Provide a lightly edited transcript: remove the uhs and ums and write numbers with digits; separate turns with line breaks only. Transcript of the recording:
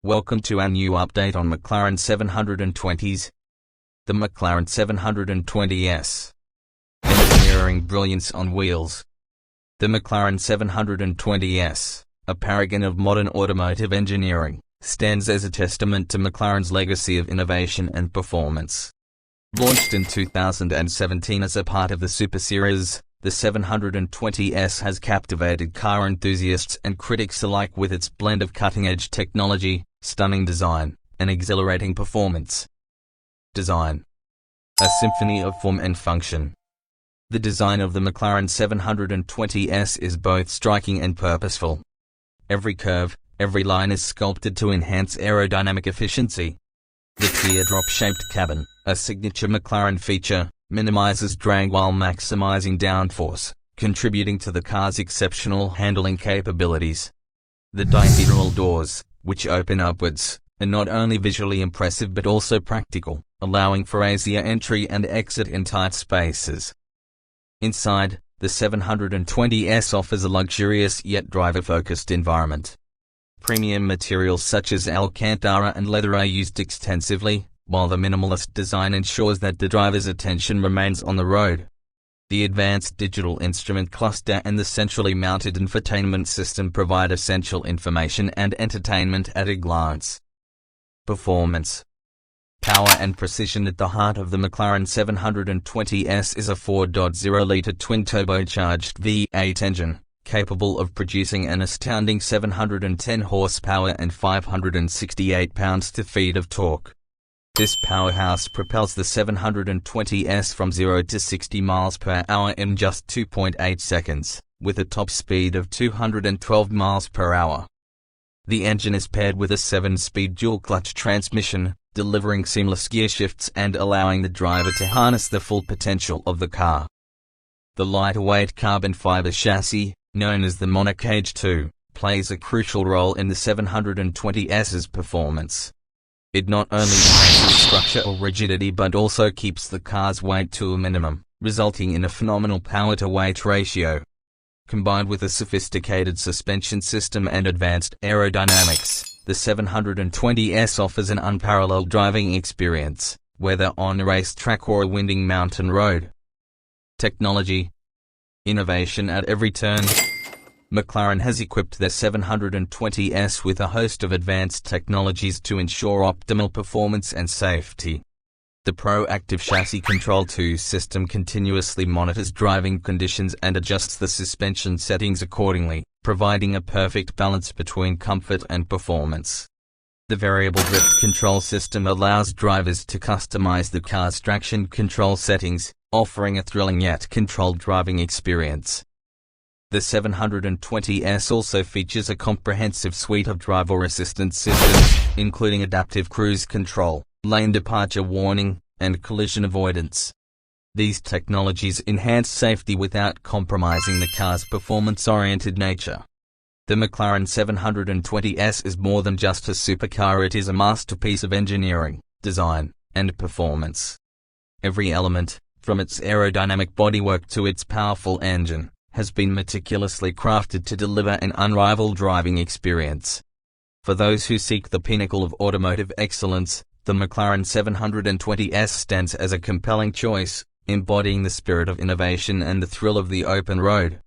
Welcome to our new update on McLaren 720s. The McLaren 720S. Engineering brilliance on wheels. The McLaren 720S, a paragon of modern automotive engineering, stands as a testament to McLaren's legacy of innovation and performance. Launched in 2017 as a part of the Super Series, the 720S has captivated car enthusiasts and critics alike with its blend of cutting-edge technology, stunning design, and exhilarating performance. Design. A symphony of form and function. The design of the McLaren 720S is both striking and purposeful. Every curve, every line is sculpted to enhance aerodynamic efficiency. The teardrop-shaped cabin, a signature McLaren feature, minimizes drag while maximizing downforce, contributing to the car's exceptional handling capabilities. The diagonal doors, which open upwards, are not only visually impressive but also practical, allowing for easier entry and exit in tight spaces. Inside, the 720S offers a luxurious yet driver-focused environment. Premium materials such as Alcantara and leather are used extensively, while the minimalist design ensures that the driver's attention remains on the road. The advanced digital instrument cluster and the centrally mounted infotainment system provide essential information and entertainment at a glance. Performance. Power and precision. At the heart of the McLaren 720S is a 4.0-litre twin-turbocharged V8 engine, capable of producing an astounding 710 horsepower and 568 pounds-feet of torque. This powerhouse propels the 720S from 0 to 60 miles per hour in just 2.8 seconds, with a top speed of 212 miles per hour. The engine is paired with a 7-speed dual-clutch transmission, delivering seamless gear shifts and allowing the driver to harness the full potential of the car. The lightweight carbon fiber chassis, known as the Monocage 2, plays a crucial role in the 720S's performance. It not only enhances structure or rigidity but also keeps the car's weight to a minimum, resulting in a phenomenal power-to-weight ratio. Combined with a sophisticated suspension system and advanced aerodynamics, the 720S offers an unparalleled driving experience, whether on a racetrack or a winding mountain road. Technology. Innovation at every turn. McLaren has equipped their 720S with a host of advanced technologies to ensure optimal performance and safety. The proactive chassis control 2 system continuously monitors driving conditions and adjusts the suspension settings accordingly, providing a perfect balance between comfort and performance. The variable drift control system allows drivers to customize the car's traction control settings, offering a thrilling yet controlled driving experience. The 720S also features a comprehensive suite of driver assistance systems, including adaptive cruise control, lane departure warning, and collision avoidance. These technologies enhance safety without compromising the car's performance-oriented nature. The McLaren 720S is more than just a supercar. It is a masterpiece of engineering, design, and performance. Every element, from its aerodynamic bodywork to its powerful engine, has been meticulously crafted to deliver an unrivaled driving experience. For those who seek the pinnacle of automotive excellence, the McLaren 720S stands as a compelling choice, embodying the spirit of innovation and the thrill of the open road.